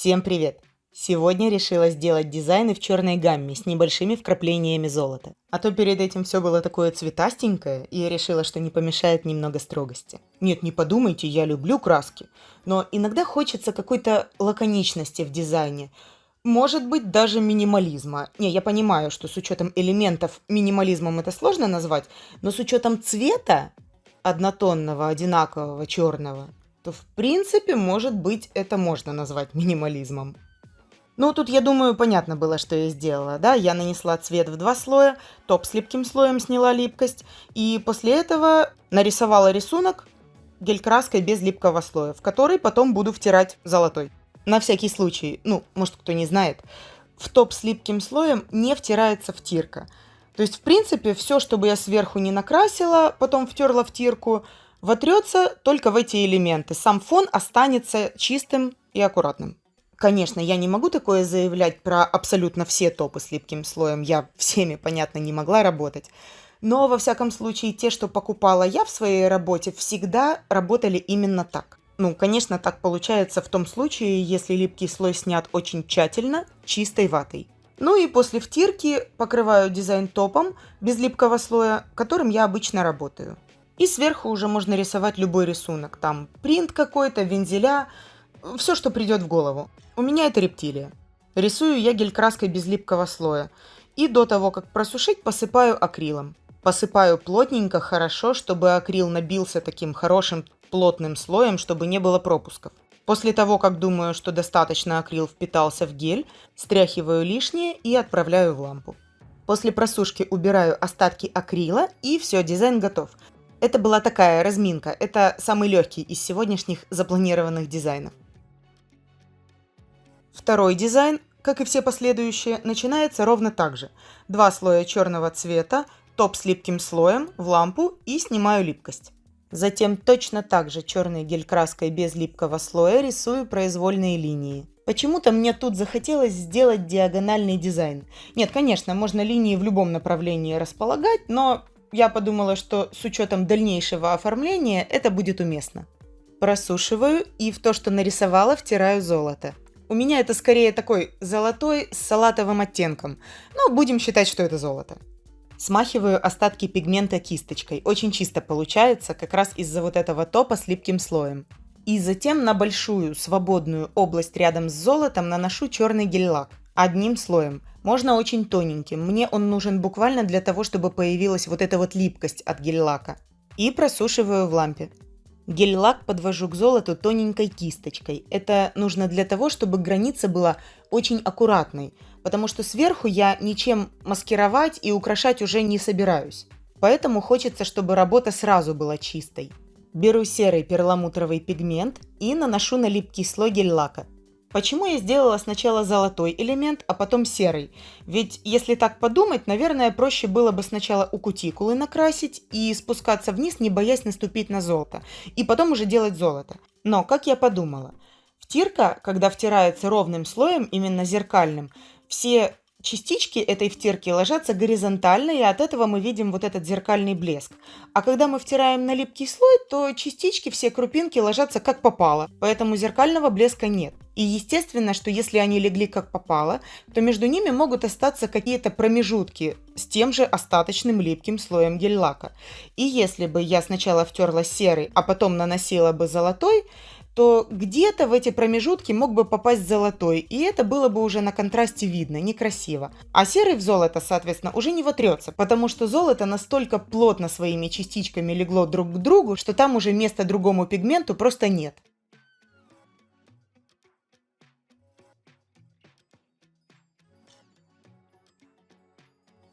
Всем привет! Сегодня решила сделать дизайны в черной гамме с небольшими вкраплениями золота. А то перед этим все было такое цветастенькое, и я решила, что не помешает немного строгости. Нет, не подумайте, я люблю краски, но иногда хочется какой-то лаконичности в дизайне. Может быть, даже минимализма. Не, я понимаю, что с учетом элементов минимализмом это сложно назвать, но с учетом цвета однотонного, одинакового, черного, то в принципе, может быть, это можно назвать минимализмом. Ну, тут, я думаю, понятно было, что я сделала, да? Я нанесла цвет в 2 слоя, топ с липким слоем сняла липкость, и после этого нарисовала рисунок гель-краской без липкого слоя, в который потом буду втирать золотой. На всякий случай, ну, может, кто не знает, в топ с липким слоем не втирается втирка. То есть, в принципе, все, что бы я сверху не накрасила, потом втерла втирку, вотрется только в эти элементы. Сам фон останется чистым и аккуратным. Конечно, я не могу такое заявлять про абсолютно все топы с липким слоем. Я всеми, понятно, не могла работать. Но, во всяком случае, те, что покупала я в своей работе, всегда работали именно так. Ну, конечно, так получается в том случае, если липкий слой снят очень тщательно, чистой ватой. Ну и после втирки покрываю дизайн топом без липкого слоя, которым я обычно работаю. И сверху уже можно рисовать любой рисунок. Там принт какой-то, вензеля, все, что придет в голову. У меня это рептилия. Рисую я гель-краской без липкого слоя. И до того, как просушить, посыпаю акрилом. Посыпаю плотненько, хорошо, чтобы акрил набился таким хорошим плотным слоем, чтобы не было пропусков. После того, как думаю, что достаточно акрил впитался в гель, стряхиваю лишнее и отправляю в лампу. После просушки убираю остатки акрила, и все, дизайн готов. Это была такая разминка. Это самый легкий из сегодняшних запланированных дизайнов. Второй дизайн, как и все последующие, начинается ровно так же. 2 слоя черного цвета, топ с липким слоем, в лампу и снимаю липкость. Затем точно так же черной гель-краской без липкого слоя рисую произвольные линии. Почему-то мне тут захотелось сделать диагональный дизайн. Нет, конечно, можно линии в любом направлении располагать, но я подумала, что с учетом дальнейшего оформления это будет уместно. Просушиваю и в то, что нарисовала, втираю золото. У меня это скорее такой золотой с салатовым оттенком, но будем считать, что это золото. Смахиваю остатки пигмента кисточкой. Очень чисто получается, как раз из-за вот этого топа с липким слоем. И затем на большую свободную область рядом с золотом наношу черный гель-лак. Одним слоем. Можно очень тоненьким. Мне он нужен буквально для того, чтобы появилась вот эта вот липкость от гель-лака. И просушиваю в лампе. Гель-лак подвожу к золоту тоненькой кисточкой. Это нужно для того, чтобы граница была очень аккуратной, потому что сверху я ничем маскировать и украшать уже не собираюсь. Поэтому хочется, чтобы работа сразу была чистой. Беру серый перламутровый пигмент и наношу на липкий слой гель-лака. Почему я сделала сначала золотой элемент, а потом серый? Ведь если так подумать, наверное, проще было бы сначала у кутикулы накрасить и спускаться вниз, не боясь наступить на золото, и потом уже делать золото. Но, как я подумала, втирка, когда втирается ровным слоем, именно зеркальным, все частички этой втирки ложатся горизонтально, и от этого мы видим вот этот зеркальный блеск. А когда мы втираем на липкий слой, то частички, все крупинки ложатся как попало, поэтому зеркального блеска нет. И естественно, что если они легли как попало, то между ними могут остаться какие-то промежутки с тем же остаточным липким слоем гель-лака. И если бы я сначала втерла серый, а потом наносила бы золотой, то где-то в эти промежутки мог бы попасть золотой, и это было бы уже на контрасте видно, некрасиво. А серый в золото, соответственно, уже не вотрется, потому что золото настолько плотно своими частичками легло друг к другу, что там уже места другому пигменту просто нет.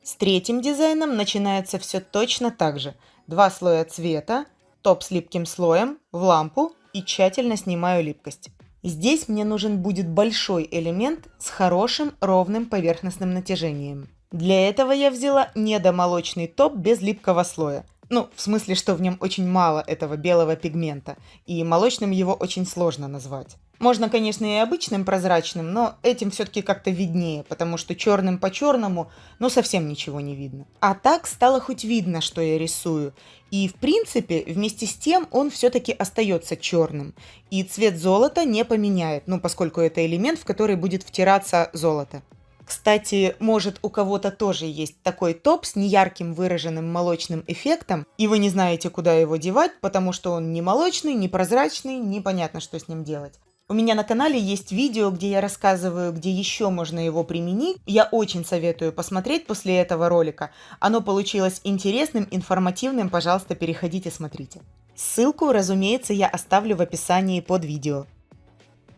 С третьим дизайном начинается все точно так же. 2 слоя цвета, топ с липким слоем, в лампу и тщательно снимаю липкость. Здесь мне нужен будет большой элемент с хорошим ровным поверхностным натяжением. Для этого я взяла недомолочный топ без липкого слоя. Ну, в смысле, что в нем очень мало этого белого пигмента, и молочным его очень сложно назвать. Можно, конечно, и обычным прозрачным, но этим все-таки как-то виднее, потому что черным по черному, ну, совсем ничего не видно. А так стало хоть видно, что я рисую. И, в принципе, вместе с тем он все-таки остается черным. И цвет золота не поменяет, ну, поскольку это элемент, в который будет втираться золото. Кстати, может, у кого-то тоже есть такой топ с неярким выраженным молочным эффектом, и вы не знаете, куда его девать, потому что он не молочный, не прозрачный, непонятно, что с ним делать. У меня на канале есть видео, где я рассказываю, где еще можно его применить. Я очень советую посмотреть после этого ролика. Оно получилось интересным, информативным, пожалуйста, переходите, смотрите. Ссылку, разумеется, я оставлю в описании под видео.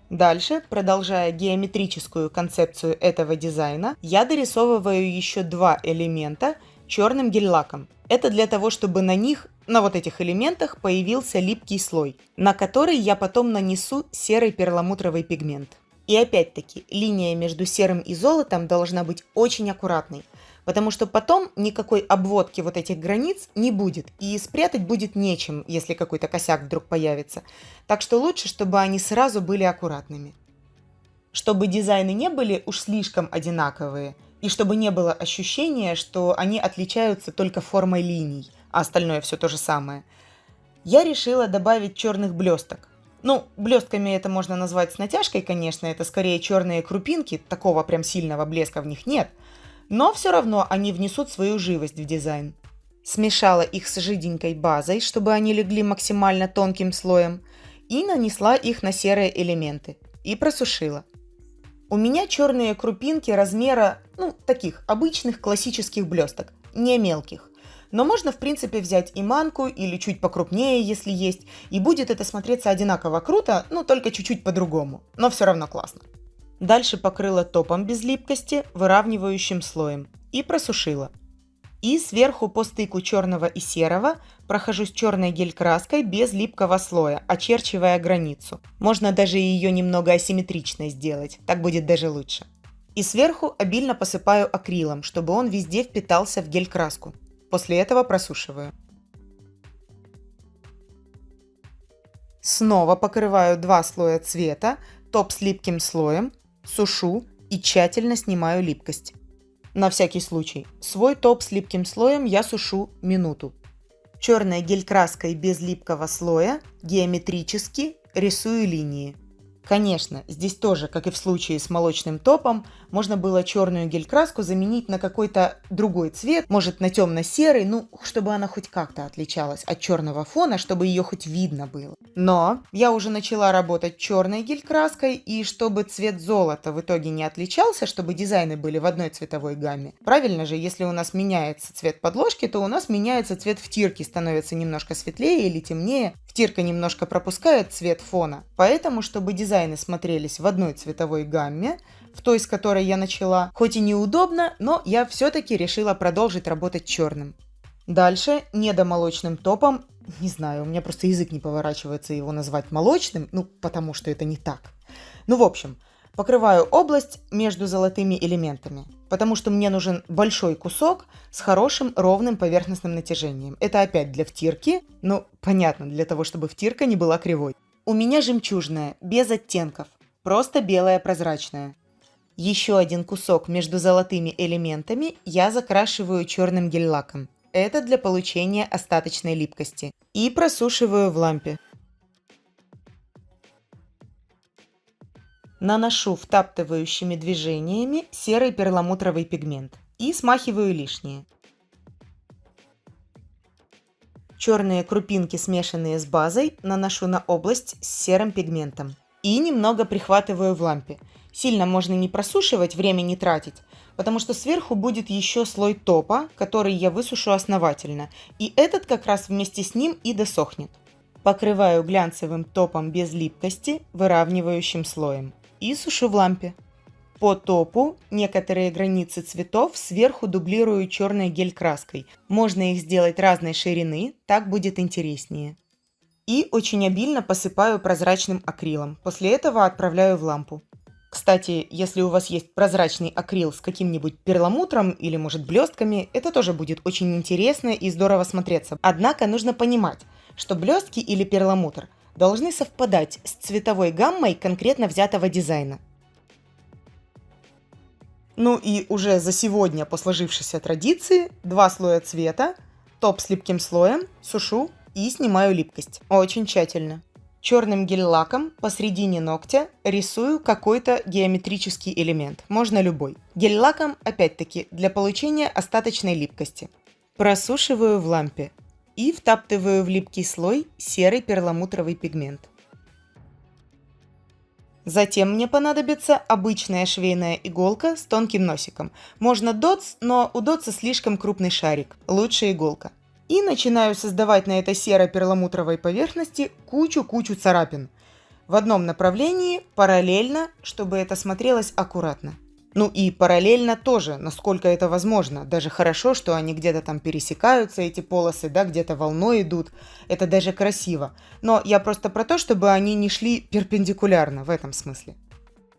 Дальше, продолжая геометрическую концепцию этого дизайна, я дорисовываю еще два элемента черным гель-лаком. Это для того, чтобы на них, на вот этих элементах, появился липкий слой, на который я потом нанесу серый перламутровый пигмент. И опять-таки, линия между серым и золотом должна быть очень аккуратной, потому что потом никакой обводки вот этих границ не будет, и спрятать будет нечем, если какой-то косяк вдруг появится. Так что лучше, чтобы они сразу были аккуратными. Чтобы дизайны не были уж слишком одинаковые, и чтобы не было ощущения, что они отличаются только формой линий, а остальное все то же самое, я решила добавить черных блесток. Ну, блестками это можно назвать с натяжкой, конечно, это скорее черные крупинки, такого прям сильного блеска в них нет, но все равно они внесут свою живость в дизайн. Смешала их с жиденькой базой, чтобы они легли максимально тонким слоем, и нанесла их на серые элементы, и просушила. У меня черные крупинки размера, ну, таких обычных классических блесток, не мелких. Но можно, в принципе, взять и манку, или чуть покрупнее, если есть, и будет это смотреться одинаково круто, ну, только чуть-чуть по-другому, но все равно классно. Дальше покрыла топом без липкости, выравнивающим слоем, и просушила. И сверху по стыку черного и серого прохожусь черной гель-краской без липкого слоя, очерчивая границу. Можно даже ее немного асимметричной сделать, так будет даже лучше. И сверху обильно посыпаю акрилом, чтобы он везде впитался в гель-краску. После этого просушиваю. Снова покрываю два слоя цвета, топ с липким слоем, сушу и тщательно снимаю липкость. На всякий случай, свой топ с липким слоем я сушу минуту. Черной гель-краской без липкого слоя геометрически рисую линии. Конечно, здесь тоже, как и в случае с молочным топом, можно было черную гель-краску заменить на какой-то другой цвет, может на темно-серый, ну, чтобы она хоть как-то отличалась от черного фона, чтобы ее хоть видно было. Но я уже начала работать черной гель-краской, и чтобы цвет золота в итоге не отличался, чтобы дизайны были в одной цветовой гамме. Правильно же, если у нас меняется цвет подложки, то у нас меняется цвет втирки, становится немножко светлее или темнее. Втирка немножко пропускает цвет фона, поэтому, чтобы дизайны смотрелись в одной цветовой гамме, в той, с которой я начала, хоть и неудобно, но я все-таки решила продолжить работать черным. Дальше недомолочным топом, не знаю, у меня просто язык не поворачивается его назвать молочным, ну, потому что это не так. Ну, в общем, покрываю область между золотыми элементами, потому что мне нужен большой кусок с хорошим ровным поверхностным натяжением. Это опять для втирки, ну, понятно, для того, чтобы втирка не была кривой. У меня жемчужная, без оттенков, просто белая прозрачная. Еще один кусок между золотыми элементами я закрашиваю черным гель-лаком. Это для получения остаточной липкости. И просушиваю в лампе. Наношу втаптывающими движениями серый перламутровый пигмент и смахиваю лишнее. Черные крупинки, смешанные с базой, наношу на область с серым пигментом. И немного прихватываю в лампе. Сильно можно не просушивать, время не тратить, потому что сверху будет еще слой топа, который я высушу основательно. И этот как раз вместе с ним и досохнет. Покрываю глянцевым топом без липкости, выравнивающим слоем. И сушу в лампе. По топу некоторые границы цветов сверху дублирую черной гель-краской. Можно их сделать разной ширины, так будет интереснее. И очень обильно посыпаю прозрачным акрилом. После этого отправляю в лампу. Кстати, если у вас есть прозрачный акрил с каким-нибудь перламутром или, может, блестками, это тоже будет очень интересно и здорово смотреться. Однако нужно понимать, что блестки или перламутр должны совпадать с цветовой гаммой конкретно взятого дизайна. Ну и уже за сегодня по сложившейся традиции 2 слоя цвета, топ с липким слоем, сушу и снимаю липкость. Очень тщательно. Черным гель-лаком посредине ногтя рисую какой-то геометрический элемент, можно любой. Гель-лаком, опять-таки, для получения остаточной липкости. Просушиваю в лампе и втаптываю в липкий слой серый перламутровый пигмент. Затем мне понадобится обычная швейная иголка с тонким носиком. Можно дотс, но у дотса слишком крупный шарик, лучше иголка. И начинаю создавать на этой серо-перламутровой поверхности кучу царапин. В одном направлении, параллельно, чтобы это смотрелось аккуратно. Ну и параллельно тоже, насколько это возможно. Даже хорошо, что они где-то там пересекаются, эти полосы, да, где-то волной идут. Это даже красиво. Но я просто про то, чтобы они не шли перпендикулярно в этом смысле.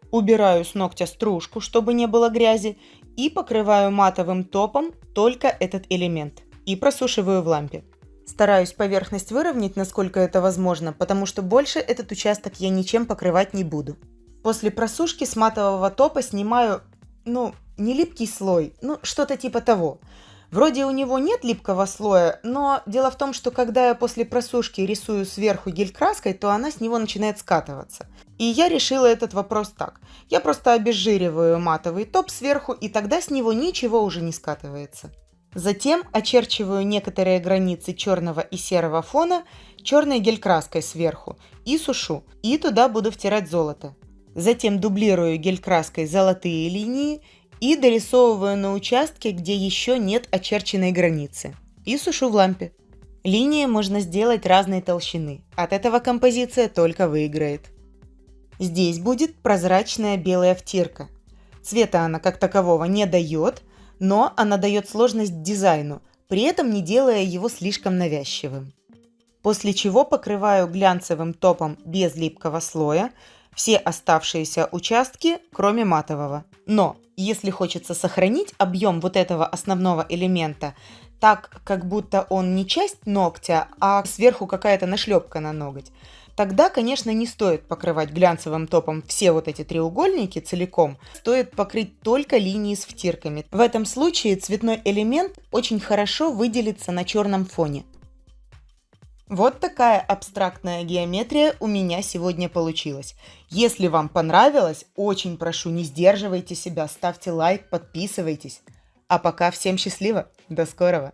Убираю с ногтя стружку, чтобы не было грязи, и покрываю матовым топом только этот элемент. И просушиваю в лампе. Стараюсь поверхность выровнять, насколько это возможно, потому что больше этот участок я ничем покрывать не буду. После просушки с матового топа снимаю, не липкий слой, что-то типа того. Вроде у него нет липкого слоя, но дело в том, что когда я после просушки рисую сверху гель-краской, то она с него начинает скатываться. И я решила этот вопрос так. Я просто обезжириваю матовый топ сверху, и тогда с него ничего уже не скатывается. Затем очерчиваю некоторые границы черного и серого фона черной гель-краской сверху и сушу, и туда буду втирать золото. Затем дублирую гель-краской золотые линии и дорисовываю на участке, где еще нет очерченной границы, и сушу в лампе. Линии можно сделать разной толщины, от этого композиция только выиграет. Здесь будет прозрачная белая втирка. Цвета она как такового не дает, но она дает сложность дизайну, при этом не делая его слишком навязчивым. После чего покрываю глянцевым топом без липкого слоя все оставшиеся участки, кроме матового. Но если хочется сохранить объем вот этого основного элемента так, как будто он не часть ногтя, а сверху какая-то нашлепка на ноготь, тогда, конечно, не стоит покрывать глянцевым топом все вот эти треугольники целиком. Стоит покрыть только линии с втирками. В этом случае цветной элемент очень хорошо выделится на черном фоне. Вот такая абстрактная геометрия у меня сегодня получилась. Если вам понравилось, очень прошу, не сдерживайте себя, ставьте лайк, подписывайтесь. А пока всем счастливо, до скорого!